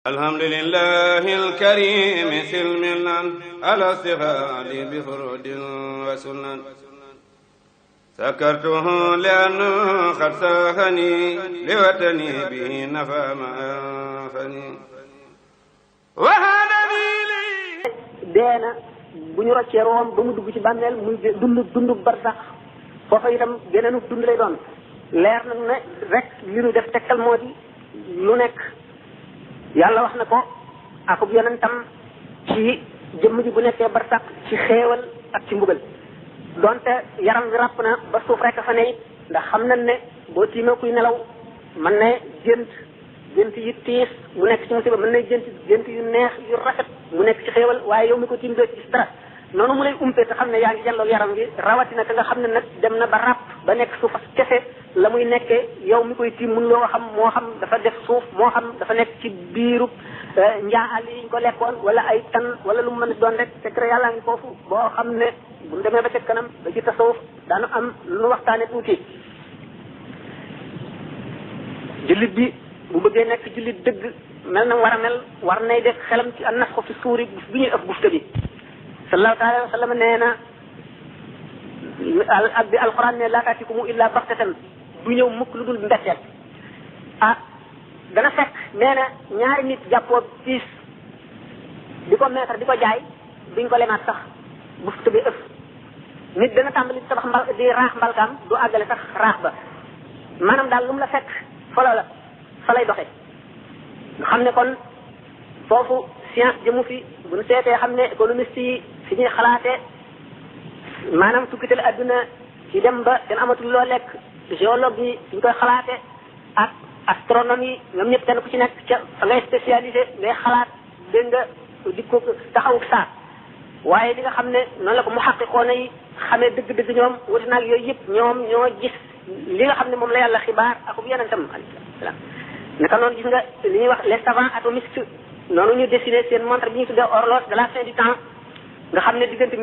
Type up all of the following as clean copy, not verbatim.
alhamdulillahi alkarim silmilan ala stighaali bi furudin wa sunan sakartuhu li'anna qad saahani liwatani bihi nafa ma anfani wa hadani li deena bu ñu roccee room ba mu dugg ci bàmmeel muy dundu barsax foofa itam geneenu dund lay doon leer na ne rek li ñu def tekkal moo di lu nekk yàlla wax na ko akub yonentam ci jëmm ji bu nekkee barsax ci xéewal ak ci mbugal donte yaram wi ràpp na ba suuf rek fa ne it ndax xam nañ ne boo tiimee kuy nelaw mën na gént yu tiis mu nekk ci musiba mën na gént yu neex yu rafet mu nekk ci xéewal waaye yow mi ko tiim doo ci gis dara noonu mu lay umpee te xam ne yaa ngi jàlloog yaram wi rawatina ka nga xam ne nag dem na ba ràpp ba nekk suuf ak kese la muy nekkee yow mi koy tiim mun loo xam moo xam dafa def suuf moo xam dafa nekk ci biirub njaaxal yi ñu ko lekkoon wala ay tan wala lu mu mën doon rek secret yàllaa ngi foofu boo xam ne bu ñu demee ba ca kanam ba ci tasawuf daanu am lu nu waxtaane tuuti jullit bi bu bëggee nekk jullit dëgg mel na war a mel war nay def xelam ci an naf ko fi suuri bi ñuy ëpp bufta bi sallallahu alayhi wa sallam nee na ak bi alquran ne laa taatikumu illa baxtatan du ñëw mukk lu dul mbetteel dana fekk nee na ñaari nit jàppoo piis di ko meetar di ko jaay duñ ko lemaat sax bufta bi ëpp nit dana tàmbali tabax di raax mbalkaam du àggale sax raax ba maanaam daal lu mu la fekk fa lay doxe nga xam ne kon foofu science jëmu fi bu ñu seetee xam ne économiste yi fi ñuy xalaatee maanaam tukkitale adduna ci dem ba kenn amatul loo lekk géologue yi fi ñu koy xalaate ak astronomie ñoom ñëpp kenn ku ci nekk ca fa ngay spécialisé ngay xalaat dégg nga di ko taxawuk saa waaye li nga xam ne noonu la ko mu xaqiqoona yi xamee dëgg-dëgg ñoom wuti naag yooyu yëpp ñoom ñoo gis li nga xam ne moom la yàlla xibaar akub yonentam alayhi salaam naka noonu gis nga li ñuy wax les savants atomistes noonu ñu dessiné seen montre bi ñu tuddee horloge de la fin du temps nga xam ne diggante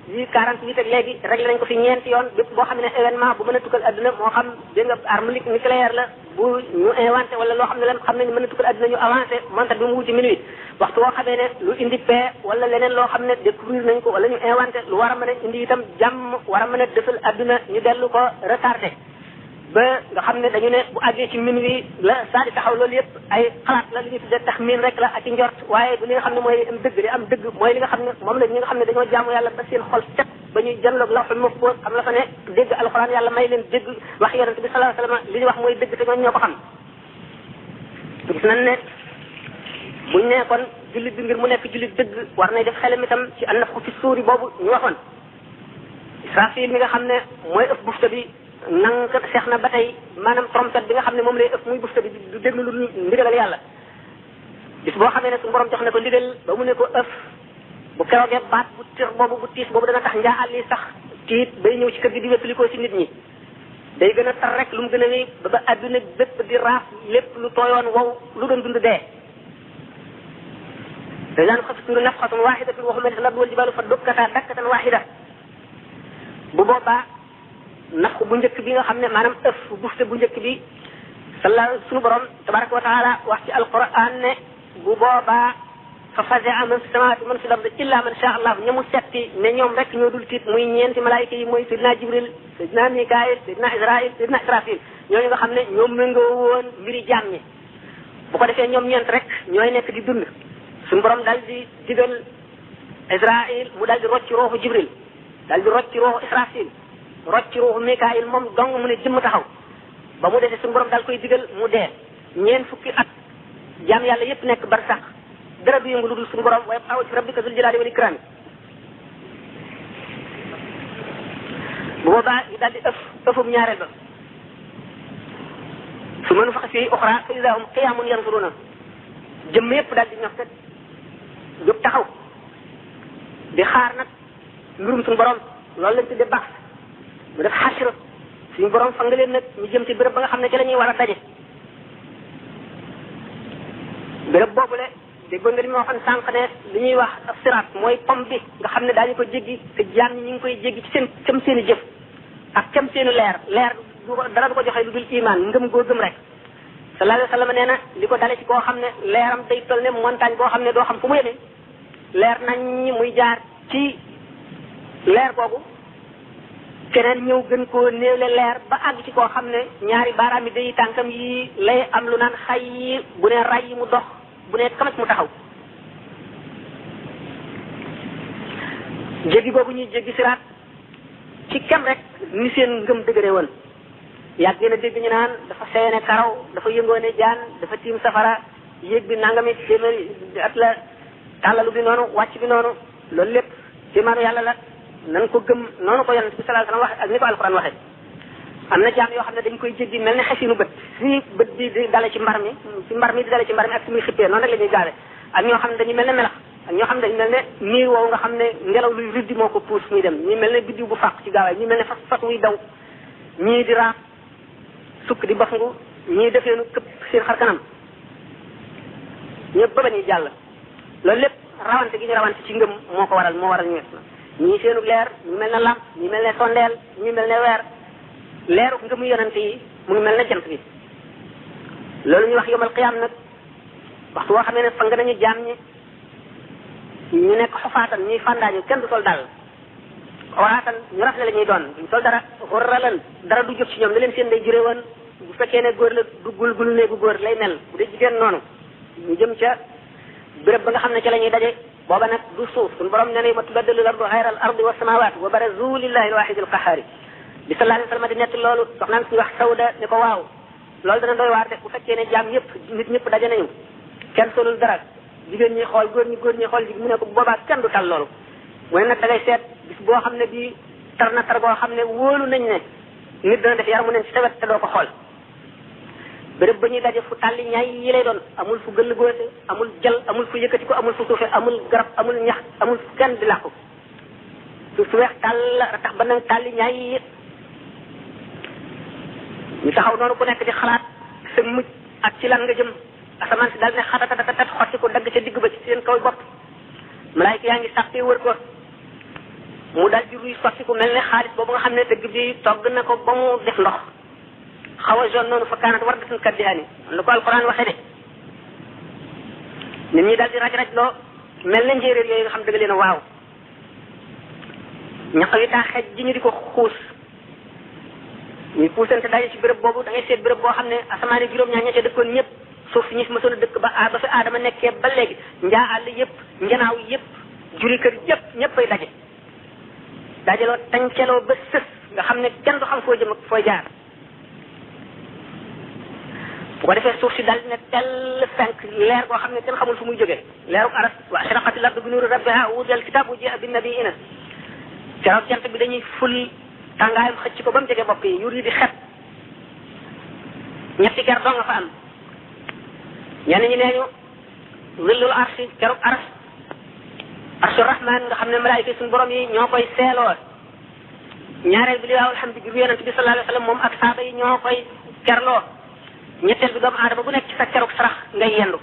1948 ak léegi réglé nañ ko fi ñeenti yoon bépp boo xam ne événement bu mën a tukkal adduna moo xam dégg nga arme nucléaire la bu ñu inventé wala loo xam ne leen xam ne mën a tukkal adduna ñu avancé montre bi mu wuti minuit waxtu woo xamee ne lu indi paix wala leneen loo xam ne découvrir nañ ko wala ñu inventé lu war a mën a indi itam jàmm war a mën a defal adduna ñu dellu ko retardé ba nga xam ne dañu ne bu àggee ci minuit la saa di taxaw loolu yëpp ay xalaat la li ñuy tuddee taxmin rek la ak i njort waaye bu li nga xam ne mooy am dëgg li am dëgg mooy li nga xam ne moom la ñi nga xam ne dañoo jaamu yàlla ba seen xol set ba ñuy janloog lawhul mahfuz xam la fa ne dégg alxuraan yàlla may leen dégg wax yonent bi sallallahu alayhi wasallam li ñu wax mooy dëgg te ñoom ñoo ko xam gis nañ ne buñ ne kon jullit bi ngir mu nekk jullit dëgg war nay def xelam itam ci an nafxu fi suuri boobu ñu waxoon Israfil mi nga xam ne mooy ëpp bufta bi nang seex na ba tey maanaam trompette bi nga xam ne moom lay ëpp muy bufta bi du déglu lu ndigalal yàlla bis boo xamee ne suñu borom jox na ko ndigal ba mu ne ko ëf bu keroogee baat bu tir boobu bu tiis boobu dana tax njaaxal yi sax tiit bay ñëw ci kër gi di wéttalikoo ci nit ñi day gën a tar rek lu mu gën a wéy ba adduna bépp di raaf lépp lu tooyoon wow lu doon dund dee day daan xaf suuru nafxatun waxidatun waxul ma def lab wal jibalu fa dukkata dakkatan waxida bu boobaa nafx bu njëkk bi nga xam ne maanaam ëf bufte bu njëkk bi suñu borom tabaraka wa taala wax ci alquran ne bu boobaa fa fazaa man fi samawati man fi lardi illa man sha allah ñamu setti ne ñoom rek ñoo dul tiit muy ñeenti malaayika yi mooy Seydina Jibril Seydina Mikaayil Seydina Israil Seydina Israfil ñooñu nga xam ne ñoom méngoo woon mbiri jaam ñi bu ko defee ñoom ñeent rek ñooy nekk di dund suñu borom daal di digal Israil mu daal di rocc rooxu Jibril daal di rocc rooxu Israfil rocc ruuxu Mikaayil moom dong mu ne jëmm taxaw ba mu defee suñu borom daal koy digal mu dee ñeent fukki at jaam yàlla yépp nekk barsax dara du yëngu lu dul suñu borom waaye aw ci rabbika zul jalaali wal ikraam bu boobaa ñu daal di ëfum ñaareel ba su mënu fax fii uxra fa idaa hum qiyaamun yanzuruna jëmm yépp daal di ñox kat jóg taxaw di xaar nag mbirum suñu borom loolu lañ tuddee baax mu def xasra suñu borom fa nga leen nag ñu jëm ci béréb ba nga xam ne ci la ñuy war a daje béréb boobule déggoon nga li ma waxoon sànq ne li ñuy wax siraat mooy pom bi nga xam ne daañu ko jéggi te jaam ñi ñu ngi koy jéggi ci seen cam seen i jëf ak cam seenu leer dara du ko joxe lu dul iman ngëm goo gëm rek sallallahu alayhi wa sallam nee na li ko dale ci koo xam ne leeram day toll ne montagne boo xam ne doo xam fu mu yemee leer nañ muy jaar ci leer googu keneen ñëw gën koo néewle leer ba àgg ci koo xam ne ñaari baaraam yi day tànkam yi lay am lu naan xay yi bu ne ray mu dox bu ne kamat mu taxaw jéggi boobu ñuy jéggi siraat ci kem rek ni seen ngëm dëgëre woon yàgg ngeen a dégg ñu naan dafa seene karaw dafa yëngoone jaan dafa tiim safara yéeg bi nangami téeméeri at la tàllalu bi noonu wàcc bi noonu loolu lépp téemaanu yàlla la nan ko gëm noonu ko yonent bi sallallahu alayhi wasallam waxe ak ni ko alquran waxe am na jaam yoo xam ne dañ koy jéggi mel ne xesinu bët fii bët bi di dale ci mbar mi di dale ci mbar mi ak si muy xippee noonu rek la ñuy gaawe ak ñoo xam ne dañuy mel ne melax ak ñoo xam ne dañu mel ne niir woowu nga xam ne ngelaw luy riddi moo ko puus muy dem ñii mel ne biddiw bu fàq ci gaawaay ñii mel ne fas wuy daw ñii di raaf sukk di bafangu ñii defeenu këpp seen xar kanam ñëpp ba ba ñuy jàll loolu lépp rawante gi ñu rawante ci ngëm moo ko waral moo waral ñu ñii seenu leer ñu mel ne lamp ñii mel ne sondeel ñii mel ne weer leeru ngëmu yonante yi mu ngi mel ne jant bi loolu ñuy wax yomal qiyaam nag waxtu woo xamee ne fang nañu jaam ñi ñu nekk xofaatan ñuy fàndaañu kenn du sol dal oraatan ñu rafle la ñuy doon duñ sol dara xurralan dara du jóg ci ñoom la leen seen day juré woon bu fekkee ne góor la du gul ne bu góor lay mel bu dee jigéen noonu ñu jëm ca béréb ba nga xam ne ca la ñuy daje booba nag du suuf suñu borom ne ne ma tubaddalu l ardu xayra al ardi wa samawat wa barazu lillahi al wahid al qahari bi sallallahu alayhi wa sallam di netti loolu soxnaan suñu wax Sawda ne ko waaw loolu dana doy waar de bu fekkee ne jaam ñëpp nit ñëpp daje nañu kenn solul dara jigéen ñi xool góor ñi xool mu ne ko boobaa kenn du tal loolu mooy nag da ngay seet bis boo xam ne bii tar na tar boo xam ne wóolu nañ ne nit dana def yaramu neen ci tawet te doo ko xool béréb ba ñuy daje fu tàlli ñaay yi lay doon amul fu gëll góose amul jal amul fu yëkkati ko amul fu suufe amul garab amul ñax amul fu kenn di làqu suuf su weex tàll tax ba nag tàlli ñaay yi ñu taxaw noonu ku nekk di xalaat sa mujj ak ci lan nga jëm asamaan si daal ne xatatatatat xotti ko dagg ca digg ba ci seen kaw bopp malaayika yaa ngi sàppee wër ko mu dal di ruy sotti ku mel ne xaalis boobu nga xam ne dëgg bi togg na ko ba mu def ndox xaw a jaune noonu fa kaanat wardatan kaddihaani la ko alquran waxee de nit ñi daal di raj loo mel ne njéeréer yooyu nga xam dëgg leen a waaw ñaq wi taa xej ji ñu di ko xuus ñuy puusante daje ci béréb boobu da ngay seet béréb boo xam ne asamaani juróom-ñaar ña ca dëkkoon ñëpp suuf si ñu fi mësoon a dëkk ba fi aadama nekkee ba léegi njaa àll yëpp njanaaw yëpp juri kër yëpp ñëppay daje dajaloo tañceloo ba sës nga xam ne kenn du xam foo jëm ak fooy jaar bu ko defee suuf si daal di ne tell fenk leer boo xam ne kenn xamul fu muy jógee leeru aras wa ashraqatil ardu bi nuuri rabbiha wudiyal kitaabu wa ji'a bin nabiyyiina keroog jant bi dañuy ful tàngaayam xëcc ko ba mu jege bopp yi yur yi di xet ñetti ker doo nga fa am ñenn ñi nee ñu zillul arsi keroog arsu rahman nga xam ne malaayika suñu borom yi ñoo koy seeloo ñaareel bi li waaw alhamdu bi yonent bi sallallahu alayhi wa sallam moom ak saaba yi ñoo koy kerloo ñetteel bi doomu aadama bu nekk ci sa keroog sarax ngay yendu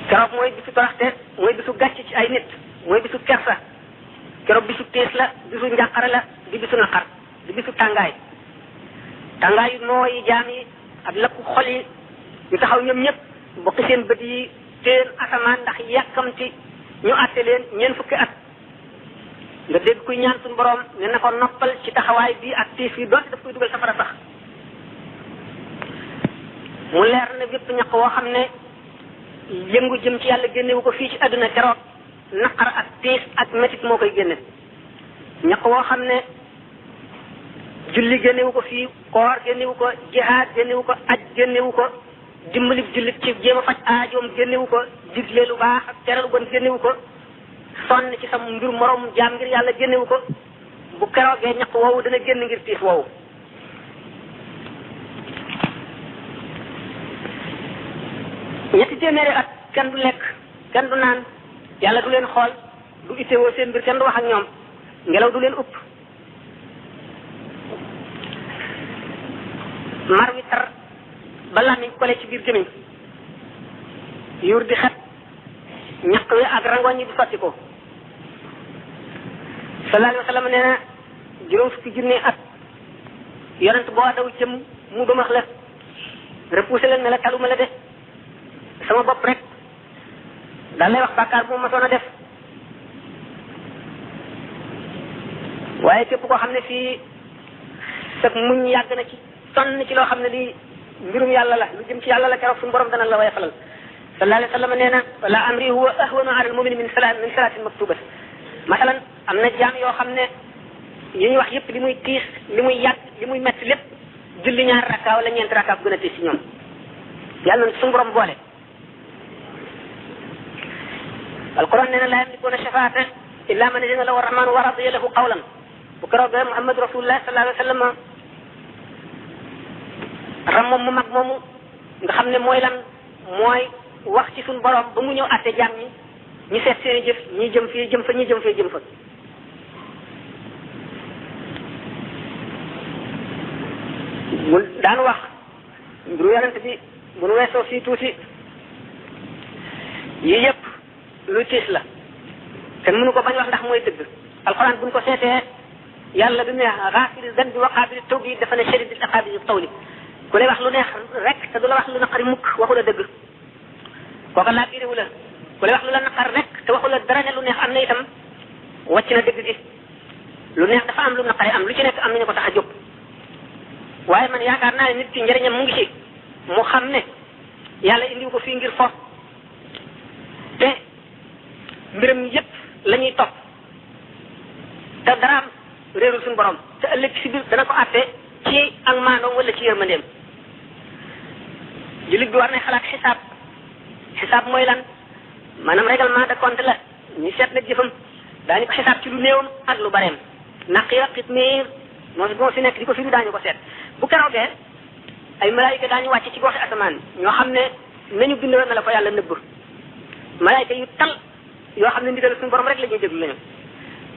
keroog mooy bisu toroxte mooy bisu gàcc ci ay nit mooy bisu kersa keroog bisu tiis la bisu njàqare la di bisu naqar di bisu tàngaay yu nooyi jaam yi ak lakku xol yi ñu taxaw ñoom ñëpp bokk seen bët yi teen asamaan ndax yàkkamti ñu àtte leen ñeent fukki at nga dégg kuy ñaan suñu borom ne na ko noppal ci taxawaay bi ak tiis yi doonte daf koy dugal safara sax mu leer ne bépp ñaq woo xam ne yëngu jëm ci yàlla génnewu ko fii ci àdduna keroog naqar ak tiis ak métit moo koy génne ñaq woo xam ne julli génnewu ko fii koor génnewu ko jihaad génnewu ko aj génnewu ko dimbali jullit ci jéem a faj aajoom génnewu ko digle lu baax ak tere lu bon génnewu ko sonn ci sa mbir morom jaam ngir yàlla génnewu ko bu keroogee ñaq woowu dana génn ngir tiis woowu ñetti téeméeri at kenn du lekk kenn du naan yàlla du leen xool du itteewoo seen mbir kenn du wax ak ñoom ngelaw du leen upp mar wi tar ba làmmiñ kole ci biir gémmiñ yuur di xet ñaq wi ak rangoñ yi di sotti ko sallallahu alayhi wa sallam nee na juróom fukki junni at yonent boo daw jëm mu bëmax la repoussé leen ne la taluma la de sama bopp rek daal lay wax bàkkaar bu ma soon a def waaye képp koo xam ne fii sag muñ yàgg na ci sonn ci loo xam ne di mbirum yàlla la lu jëm ci yàlla la keroog suñu borom dana la way falal sallallahu alayhi wa sallam nee na wala amri huwa ahwanu ala almumin min salatin maktubat masalan am na jaam yoo xam ne yi ñuy wax yëpp li muy tiis li muy yàgg li muy metti lépp julli ñaar rakka wala ñeenti rakka bu gën a tiis ci ñoom yàlla na suñu borom boole alquran nee na la yamlikuuna shafaata illa man adina lahu arrahmanu wa radiya lahu qawlan bu keroog Muhammad rasulullah sallallahu alayhi wa sallam ram moom mu mag moomu nga xam ne mooy lan mooy wax ci suñu borom ba mu ñëw àtte jaam ñi ñu seet seen i jëf ñi jëm fii jëm fa ñi jëm fii jëm fa mu daan wax mbiru yonent bi bu nu weesoo fii tuuti yii yëpp lu tiis la te mënu ko bañ wax ndax mooy dëgg alxuraan buñ ko seetee yàlla bi mu ne xaafiri zanbi wa qaabili tawbi dafa ne shadidil iqaabi zi tawli ku lay wax lu neex rek te du la wax lu naqari mukk waxu la dëgg kooka laa biiriwu la ku lay wax lu la naqar rek te waxu la dara ne lu neex am na itam wàcc na dëgg gi lu neex dafa am lu naqari am lu ci nekk am nañu ko tax a jóg waaye man yaakaar naa ne nit ki njëriñam mu ngi ci mu xam ne yàlla indiwu ko fii ngir fo te mbiram yépp la ñuy topp te daraam réerul suñu borom te ëllëg si biir dana ko àtte ci ak maandoom wala ci yërmandeem jullit bi war na xalaat xisaab mooy lan maanaam règlement de compte la ñu seet nag jëfam daañu ko xisaab ci lu néewam ak lu bareem naqiira qitmiir moo fi nekk di ko firi daañu ko seet bu keroogee ay malaayika daañu wàcc ci goxi asamaan ñoo xam ne nañu bindoon na la ko yàlla nëbb malaayika yu tal yoo xam ne ndigal suñu borom rek la ñuy déglu lañu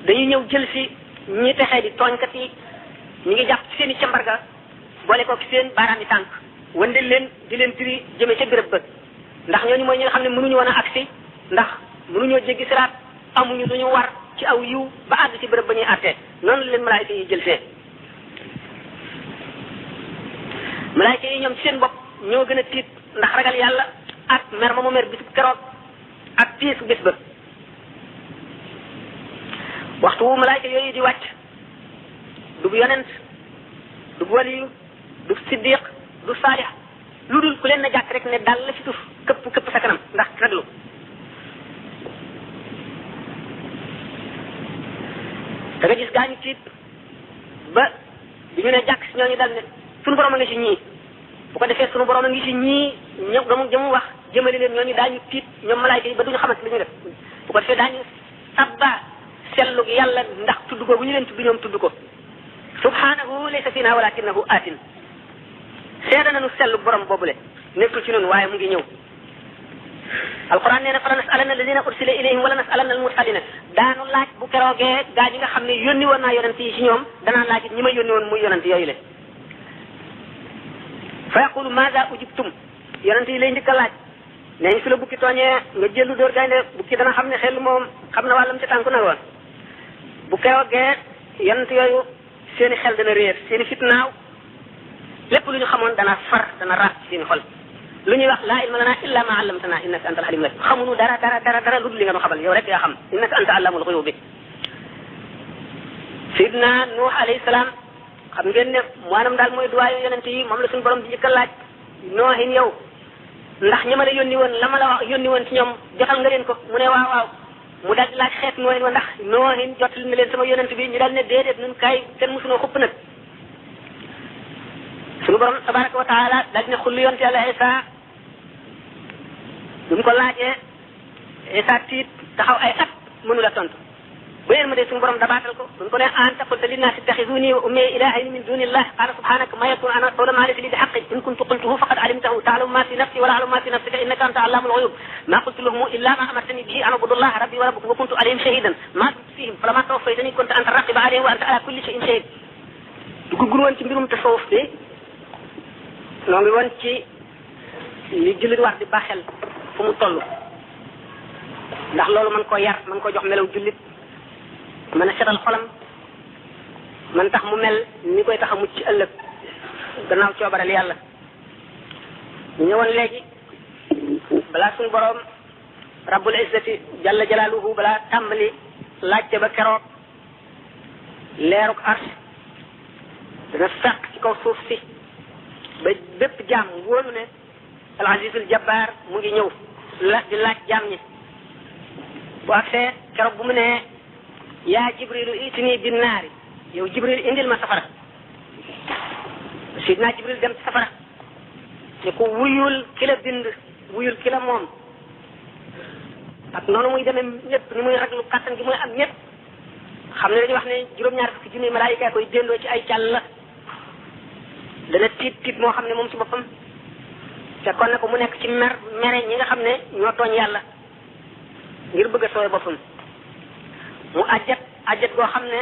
dañuy ñëw jël si ñi texee di tooñkat yi ñu ngi jàpp ci seen i cambarga boole ko ci seen baaraam yi tànk wandel leen di leen tiri jëmee ca béréb ba ndax ñooñu mooy ñi nga xam ne mënuñu woon a agsi ndax mënuñoo jéggi siraat amuñu lu ñu war ci aw yiw ba àgg ci béréb ba ñuy àttee noonu la leen malaayika yi jël see malaayika yi ñoom ci seen bopp ñoo gën a tiit ndax ragal yàlla ak mer ma mu mer bisub keroog ak tiisu bés ba waxtu wu malaayika yooyu di wàcc du yonent du waliyu du siddiq du saalix lu dul ku leen na jàkk rek ne dal la ci suuf këpp sa kanam ndax raglu da nga gis gaañu tiit ba bi ñu ne jàkk si ñooñu dal ne sunu borom a ngi si ñii bu ko defee sunu borom a ngi si ñii ñoom jamu wax jëmale leen ñooñu daañu tiit ñoom malaayika yi ba duñu xamante li ñu def bu ko defee daañu sabba sellug yàlla ndax tudd ko bu ñu leen tudd ñoom tudd ko subhanahu laysa fina walakinahu atin seeda nañu sellug borom boobule nekkul ci noonu waaye mu ngi ñëw alquran nee na fala nasalanna alladina ursila ilayhim wala nasalanna almursalina daanu laaj bu keroogee gaa ñi nga xam ne yónni woon naa yonent yi ci ñoom danaa laaj ñi ma yónni woon muy yonent yooyu le fa yaqulu maza ujibtum yonent yi lay njëkk a laaj nee ñu fi la bukki tooñee nga jëllu dóor gaynde bukki dana xam ne xel moom xam na wàllam ca tànku na woon bu keroogee yonent yooyu seeni xel dana réer seeni fitnaaw lépp lu ñu xamoon dana far dana raas ci seeni xol lu ñuy wax laa ilma lana illa ma allamtana innaka anta al-alim hakim xamuñu dara lu dul li nga nu xabal yow rek yaa xam innaka anta allamul ghuyubi Seydina Nuux alayhi salaam xam ngeen ne maanaam daal mooy duwaayu yonent yi moom la suñu borom di njëkk a laaj noohin yow ndax ña ma la yónni woon la ma la wax yónni woon ci ñoom jotal nga leen ko mu ne waaw mu daal di laaj xeet noohin wa ndax noohin jotal na leen sama yonent bi ñu daal ne déedéet nun kay kenn mosunoo xupp nag suñu borom tabaraka wa taala daal di ne xulli yonent yàlla Isa bi mu ko laajee Isa tiit taxaw ay at mënu la tontu bu leen ma dee suñu borom dabaatal ko buñ ko ne anta qulta linnaasi ittaxizuni wa ummi ilaahayni min duni illah qaala subhanaka ma yakunu an aqula ma laysa li bihaqqin in kuntu qultuhu faqad alimtahu ta'lamu ma fi nafsi wa la a'lamu ma fi nafsika innaka anta allamul ghuyub ma qultu lahum illa ma amartani bihi an a'budu allaha rabbi wa rabbakum wa kuntu alayhim shahidan ma dumtu fihim falamma tawaffaytani kunta anta raqiba alayhim wa anta ala kulli shay'in shahid duggul woon ci mbirum tasawuf bi noo ngi woon ci li jullit war di baaxel fu mu toll ndax loolu mën koo yar mën koo jox melaw jullit mën a setal xolam man tax mu mel ni koy tax a mucc ci ëllëg gannaaw coobaral yàlla. ñu ñëwoon léegi balaa suñu borom rabbul izzati jalla jalaaluhu balaa tàmbali laajte ba keroog leeruk ars dana fekk ci kaw suuf si ba bépp jaam wóolu ne al azizul jabbar mu ngi ñëw la di laaj jaam ñi bu agsee keroog bu mu ne yaa jibrilu itini bin naari yow jibril indil ma safara sidna jibril dem ci safara ne ko wuyul ki la bind wuyul ki la moom ak noonu muy demee ñëpp ni muy raglu kattan gi muy am ñëpp xam ne dañuy wax ne juróom-ñaar fukki junni malaayika koy déndoo ci ay càll la dana tiit moo xam ne moom ci boppam fekkoon na ko mu nekk ci mere ñi nga xam ne ñoo tooñ yàlla ngir bëgg a sooy boppam mu ajjat goo xam ne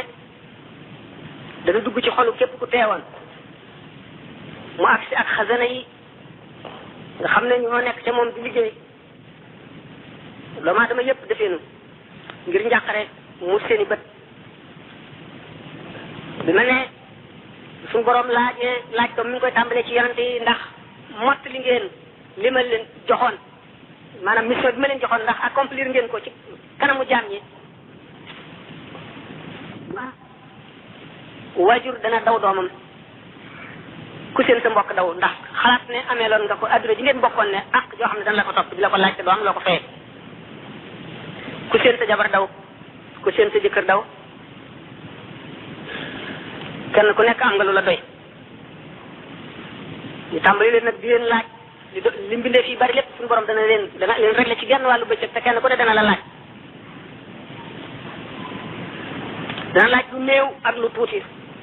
dana dugg ci xolu képp ku teewoon mu agsi ak xasana yi nga xam ne ñoo nekk ca moom di liggéey doomu aadama yépp defeenu ngir njàqare mu seeni bët bi ma ne suñu borom laaj ko mi ngi koy tàmbalee ci yonante yi ndax mott li ngeen li ma leen joxoon maanaam mission bi ma leen joxoon ndax accomplir ngeen ko ci kanamu jaam ñi waajur dana daw doomam ku seen sa mbokk daw ndax xalaat ne amee loon nga ko adduna ji ngeen bokkoon ne ak joo xam ne dana la ko topp di la ko laaj te doo am loo ko fayee ku seen sa jabar daw ku seen sa jëkkër daw kenn ku nekk am nga lu la doy ñu tàmbali leen nag di leen laaj li mbindee fii bari lépp suñu borom dana leen réglé ci genn wàllu bëccëg te kenn ku ne dana la laaj dana laaj lu néew ak lu tuuti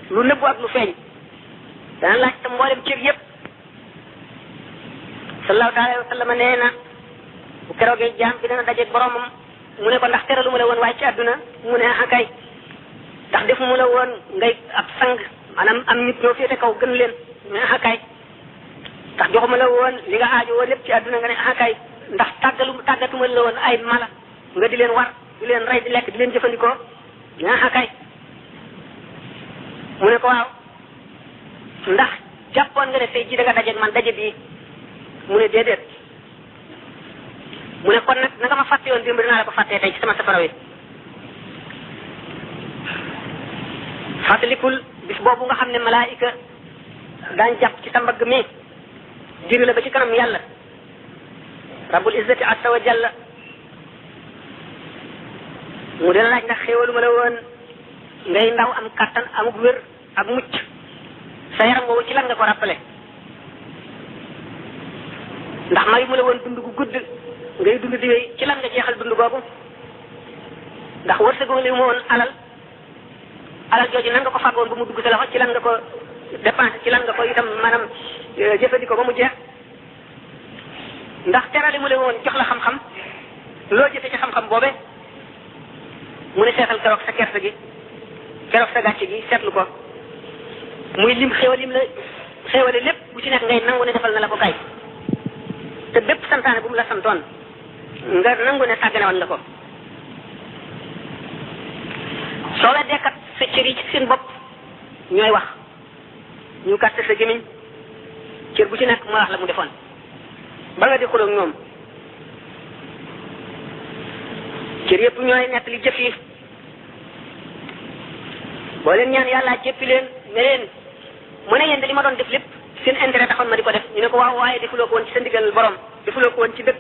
lu nëbbu ak lu feeñ dana laaj tam mboolem cër yépp sallallahu alayhi wa sallam nee na bu keroogee jaam bi dana dajeeg boromam mu ne ko ndax teralu ma la woon waaye ci àdduna mu ne akay ndax defu mu la woon ngay ab sang maanaam am nit ñoo féete kaw gën leen mu ne akay ndax joxuma la woon li nga aajo woon lépp ci àdduna nga ne akay ndax tàggatuma la woon ay mala nga di leen war di leen rey di lekk di leen jëfandikoo mu ne akay mu ne ko waaw ndax jàppoon nga ne tey jii da nga dajeeg man daje bii mu ne déedéet mu ne kon nag na nga ma fàtte yoon démb dinaa la ko fàttee tey ci sama safara wi fàttalikul bis boobu nga xam ne malaayika daañ jàpp ci sa mbagg mi diri la ba ci kanam yàlla rabbul izzati azza wa jalla mu dina laaj ndax xéewalu ma la woon ngay ndaw am kattan amuk wér ak mucc sa yaram woowu ci lan nga ko rappelé ndax mayu mu la woon dund gu gudd ngay dund di wéy ci lan nga jeexal dund googu ndax wërsëgu li mu woon alal jooju nan nga ko fàggoon ba mu dugg sa loxo ci lan nga ko dépensé ci lan nga ko itam maanaam jëfandikoo ba mu jeex ndax terali mu la woon jox la xam-xam loo jëfe ci xam-xam boobe mu ne seetal keroog sa kersa gi keroog sa gàcce gi seetlu ko muy lim xéewale lépp bu ci nekk ngay nangu ne defal na la ko kay te bépp santaane bu mu la santoon nga nangu ne sàggane woon nga ko soo weddee kat sa cër yi ci seen bopp ñooy wax ñu katte sa gémmiñ cër bu ci nekk moo wax la mu defoon ba nga di xuloog ñoom cër yëpp ñooy nekk li jëf yi boo leen ñaan yàlla jéppi leen ne leen mu ne yéen de li ma doon def lépp seen intérêt taxoon ma di ko def ñu ne ko waaw waaye defuloo ko woon ci sa ndigal borom defuloo ko woon ci dëgg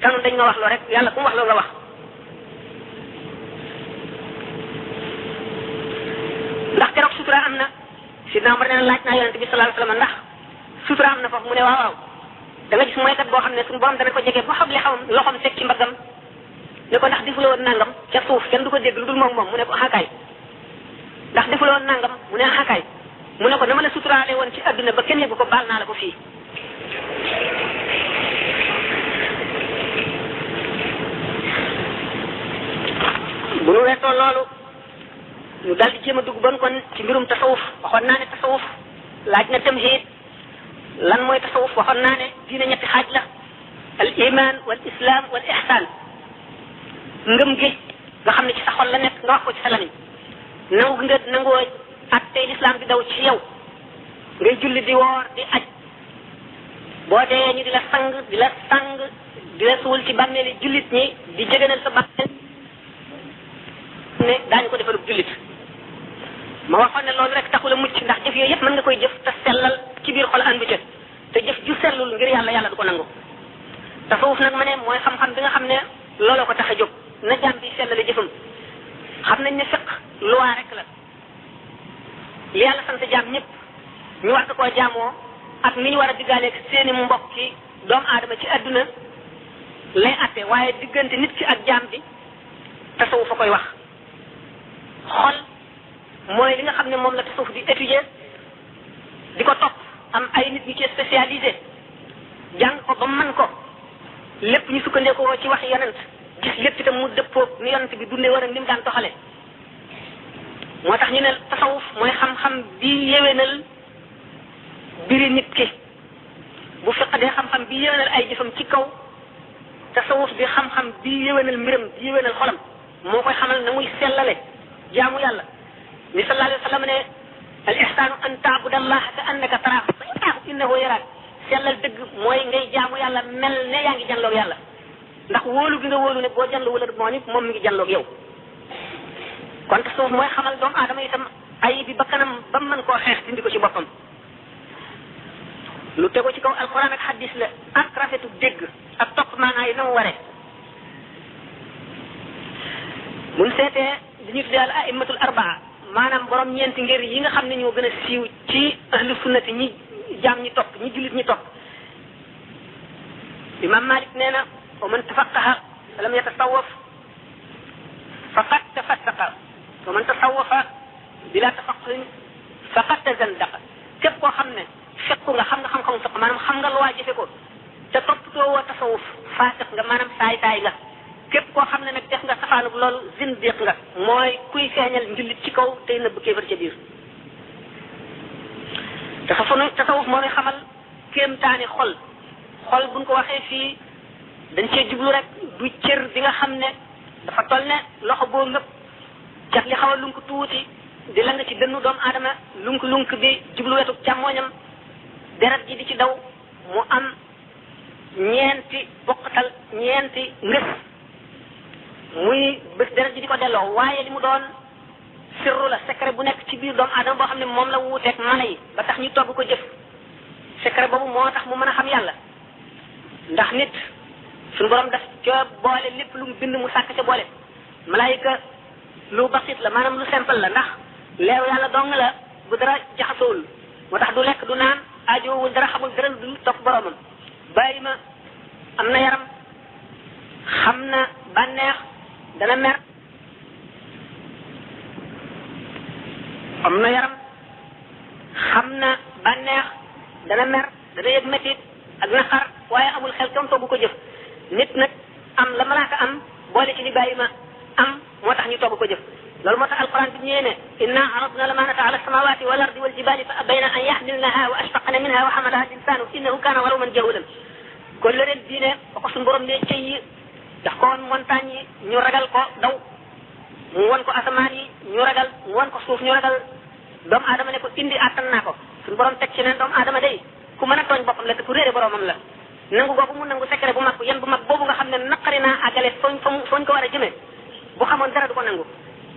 tanoon dañ nga wax loo rek yàlla ku mu wax loo nga wax ndax keroog sutura am na sidna Umar nee na laaj naa yonente bi sallallahu alayhi wasallam ndax sutura am na foofu mu ne waaw waaw da nga gis mooy kat boo xam ne suñu borom dana ko jege ba xam li xawam loxom teg ci mbaggam ne ko ndax defuloo woon nangam ca suuf kenn du ko dégg lu dul moom mu ne ko xakaay ndax defuloo woon nangam mu ne xakaay mu ne ko dama la suturaale woon ci adduna ba kenn yëgu ko baal naa la ko fii bu nu weesoo loolu ñu daal di jéem a dugg bon kon ci mbirum tasawuf waxoon naa ne tasawuf laaj na tamhid lan mooy tasawuf waxoon naa ne diine ñetti xaaj la al iman wal islam wal ihsan ngëm gi nga xam ne ci sa xol la nekk nga wax ko ci sa lamiñ nangu nga nangoo ak tey l'islam bi daw ci yow ngay julli di woor di aj boo dee ñu di la sang di la suul ci bàmmeeli jullit ñi di jëgënal sa bàmmeel ne daañu ko defalub jullit ma waxoon ne loolu rek taxul a mucc ndax jëf yooyu yëpp mën nga koy jëf te sellal ci biir xol andu ca te jëf ju sellul ngir yàlla du ko nangu tasawuf nag ma ne mooy xam-xam bi nga xam ne looloo ko tax a jóg na jaam bi sellale jëfam xam nañ ne fiq loi rek la li yàlla sant jaam ñëpp ñu war koo jaamoo ak ni ñu war a diggaaleeg seeni mbokki doomu aadama ci adduna lay atte waaye diggante nit ki ak jaam bi tasawuf fa koy wax xol mooy li nga xam ne moom la tasawuf di étudier di ko topp am ay nit ñu ci spécialisé jàng ko ba mën ko lépp ñu sukkandikoo ci wax yonent gis lépp itam mu dëppoo ni yonent bi dundee war ak ni mu daan doxale moo tax ñu ne tasawuf mooy xam-xam bi yéwénal biri nit ki bu fiq dee xam-xam bi yéwénal ay jëfam ci kaw tasawuf di xam-xam bi yéwénal mbiram bi yéwénal xolam moo koy xamal na muy sellale jaamu yàlla ni sallallahu alayhi wa sallam ne al ihsaanu an taabuda allaha ka annaka taraahu fa in taahu innahu yaraak sellal dëgg mooy ngay jaamu yàlla mel ne yaa ngi janloog yàlla ndax wóolu gi nga wóolu ne boo janlu wala moo nit moom mi ngi janloog yow kon tasawuf mooy xamal doomu aadama itam ay bi bakkanam ba mën koo xeex dindi ko ci boppam lu tego ci kaw alquran ak hadis la ak rafetu dégg ak topp maanaa yi na mu waree mun seetee dañuy tuddee al aimmatul arbaa maanaam borom ñeenti ngir yi nga xam ne ñoo gën a siiw ci ahlu sunnati ñi jaam ñi topp ñi jullit ñi topp imam malik nee na wa man tafaqaha falam yatasawaf faqad tafassaqa wa man tasawafa bila tafaqquhin faqad tazandaqa képp koo xam ne fekku nga xam nga xam-xamu fiq maanaam xam nga lu waa jëfe ko te toppatoo woo tasawuf faasiq nga maanaam saay nga képp koo xam ne nag def nga safaanub loolu zindiq nga mooy kuy feeñal njullit ci kaw tey nëbb kéefar ca biir tasawuf moo lay xamal kéemtaani xol buñ ko waxee fii dañ cee jublu rek du cër bi nga xam ne dafa toll ne loxo boo ngëpp cat li xaw a lunk tuuti di la nga ci dënnu doomu aadama lunk bi jublu wetu càmmooñam deret ji di ci daw mu am ñeenti bokkatal ñeenti ngës muy bés deret ji di ko delloo waaye li mu doon sirru la secret bu nekk ci biir doomu aadama boo xam ne moom la wuuteeg mala yi ba tax ñu togg ko jëf secret boobu moo tax mu mën a xam yàlla ndax nit suñu borom daf ca boole lépp lu mu bind mu sàkk ca boole malaayika lu basit la maanaam lu simple la ndax leew yàlla dong la bu dara jaxasoowul moo tax du lekk du naan aajowul dara xamul dara du topp boromam bàyyi ma am na yaram xam na bànneex dana mer am na yaram xam na bànneex dana mer dana yëg métit ak naqar waaye amul xel tom togg ko jëf nit nag am la malaaka am boole ci li bàyyi ma am moo tax ñu togg ko jëf loolu moo tax alquran bi ñëwee ne inna aradna lamanata ala samawati wal ardi wal jibali fa abayna an yaxmilnaha wa ashfaqna minha wa xamalaha al insanu innahu kana waluman jahulan kon leneen diine ba ko suñu borom ne cëy yi ndax ko woon montagne yi ñu ragal ko daw mu won ko asamaan yi ñu ragal mu won ko suuf ñu ragal doomu aadama ne ko indi attan naa ko suñu borom teg ci ne doomu aadama day ku mën a tooñ boppam la te ku réere boromam la nangu googu mu nangu secret bu mag bu yen bu mag boobu nga xam ne naqari naa àggale fooñ ko war a jëmee bu xamoon dara du ko nangu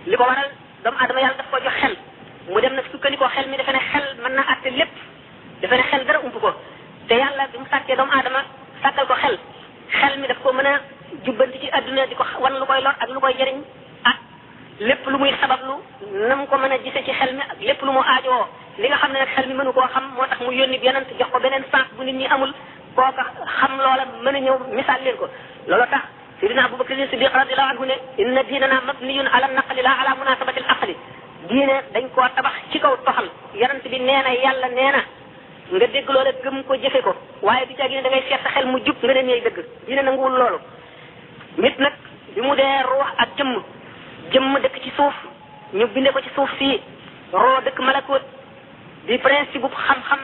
li ko waral doomu aadama yàlla daf ko jox xel mu dem nag sukkandikoo xel mi defe ne xel mën na àtte lépp defe ne xel dara ump ko te yàlla bi mu sàkkee doomu aadama sàkkal ko xel mi daf ko mën a jubbanti ci adduna di ko wan lu koy lor ak lu koy jëriñ ak lépp lu muy sabablu na mu ko mën a gise ci xel mi ak lépp lu mu aajowoo li nga xam ne nag xel mi mënu koo xam moo tax mu yónni yonent jox ko beneen sens bu nit ñi amul kooka xam loola mën a ñëw misaal leen ko loolu tax sidina Abubakar Siddiq radiyallahu anhu ne inna diinana mabniyun ala naqli la ala munasabati al aqli diine dañ koo tabax ci kaw toxal yonent bi nee na yàlla nee na nga dégg loola gëm ko jëfe ko waaye du jagi ne da ngay seet sa xel mu jub nga ne ñooy dëgg diine nanguwul loolu nit nag bi mu dee ruux ak jëmm dëkk ci suuf ñu binde ko ci suuf fii roo dëkk malakut di principe bu xam-xam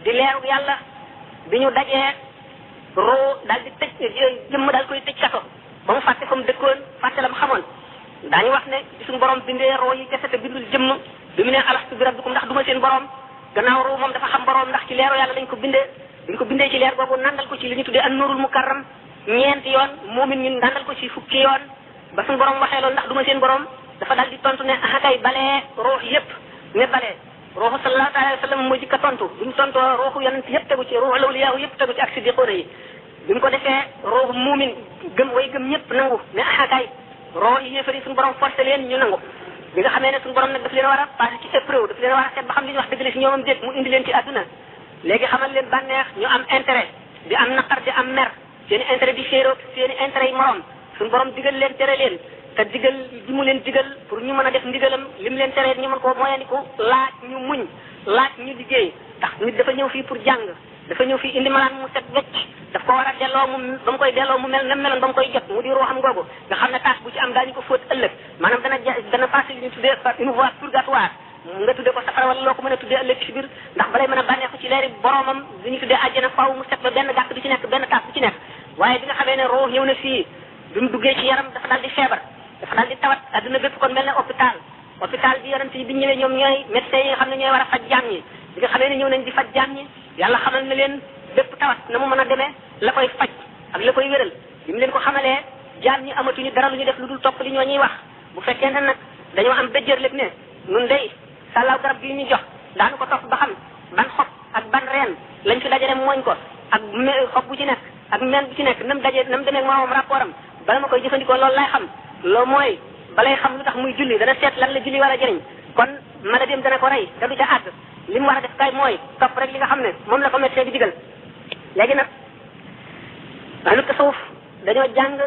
di leeru yàlla bi ñu dajee roo daal di tëj jëmm daal koy tëj kaso ba mu fàtte fa mu dëkkoon fàtte la mu xamoon daañu wax ne ci suñu borom bindee roo yi kese te bindul jëmm bi mu ne alastu bi rabbikum ndax duma seen borom gannaaw ruu moom dafa xam borom ndax ci leeru yàlla lañ ko bindee ci leer boobu nandal ko ci li ñu tuddee an nurul mukarram ñeenti yoon moomin ñu nandal ko ci fukki yoon ba suñu borom waxee loolu ndax du ma seen borom dafa dal di tontu ne akay balee ruux yépp ne balee ruuxu sallallahu alayhi wa sallam moo jëkk a tontu bi mu tontoo ruuxu yonent yépp tegu ci ruuxu lawliyaahu yépp tegu ci ak siddiqoona yi bi mu ko defee ruuxu muumin way gëm ñëpp nangu ne akay ruux yi yéefari suñu borom forcé leen ñu nangu bi nga xamee ne suñu borom nag daf leen war a passé ci épreuve daf leen war a seet ba xam li ñu wax dëgg la si ñoomam déet mu indi leen ci àdduna léegi xamal leen bànneex ñu am intérêt di am naqar di am mer seen i intérêt di féeroog seen i intérêt yi morom suñu borom digal leen tere leen te digal ji mu leen digal pour ñu mën a def ndigalam lim leen tere ñu mën koo moyandiku laaj ñu muñ laaj ñu liggéey ndax nit dafa ñëw fii pour jàng dafa ñëw fii indi malaan mu set wecc daf ko war a delloo mu ba mu koy delloo mu mel na meloon ba mu koy jot mu di ruuxam googu nga xam ne tâche bu ci am daañu ko fóot ëllëg maanaam dana passé li ñu tuddee une voie purgatoire nga tuddee ko safara wala loo ko mën a tuddee ëllëg ci biir ndax balay mën a bànneexu ci leeri boromam li ñu tuddee àjjana faaw mu set ba benn gàtt du ci nekk benn tâche du ci nekk waaye bi nga xamee ne ruux ñëw na fii bi mu duggee ci yaram dafa daal di feebar dafa daal di tawat adduna bépp kon mel ne hôpital bi yonent yi bi ñëwee ñoom ñooy médecins yi nga xam ne ñooy war a faj jaam ñi bi nga xamee ne ñëw nañ di faj jaam ñi yàlla xamal na leen bépp tawat na mu mën a demee la koy faj ak la koy wéral bi mu leen ko xamalee jaam ñi amatuñu dara lu ñu def lu dul topp li ñoo ñuy wax bu fekkee ne nag dañoo am béjjër lépp ne nun day sàllaaw garab bi ñu jox daanu ko topp ba xam ban xob ak ban reen lañ fi dajale mooñ ko ak xob bu ci nekk ak meen bu ci nekk nam demee moom rapport am bala ma koy jëfandikoo loolu lay xam loolu mooy balay xam lu tax muy julli dana seet lan la julli war a jëriñ kon maladiem dana ko rey te du ca àgg li mu war a def kay mooy topp rek li nga xam ne moom la ko médecin bi digal léegi nag ahlu tasawuf dañoo jàng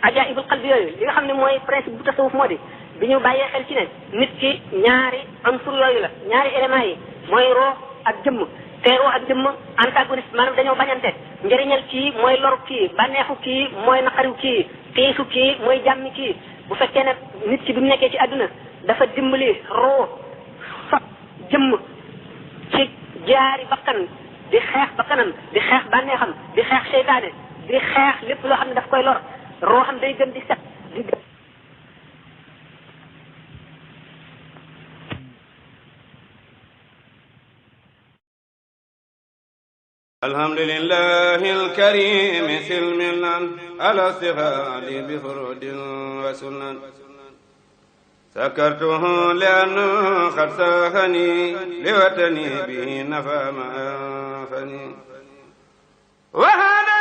ajaibul qalbi yooyu li nga xam ne mooy principe bu tasawuf moo di bi ñu bàyyee xel ci ne nit ki ñaari unsur yooyu la ñaari éléments yi mooy ruux ak jëmm te ruux ak jëmm antagoniste maanaam dañoo bañante njëriñal kii mooy loru kii bànneexu kii mooy naqariw kii tiisu kii mooy jàmmi kii bu fekkee ne nit ki bi mu nekkee ci àdduna dafa dimbali ruux sot jëmm ci jaari bakkan di xeex bakkanam di xeex bànneexam di xeex seytaane di xeex lépp loo xam ne daf koy lor ruuxam day gën di set di alhamdulillahi alkarim silmilan ala istighali bi furudin wa sunan sakartuhu li'anna qad sahani liwatani bihi nafa ma anfani wa hada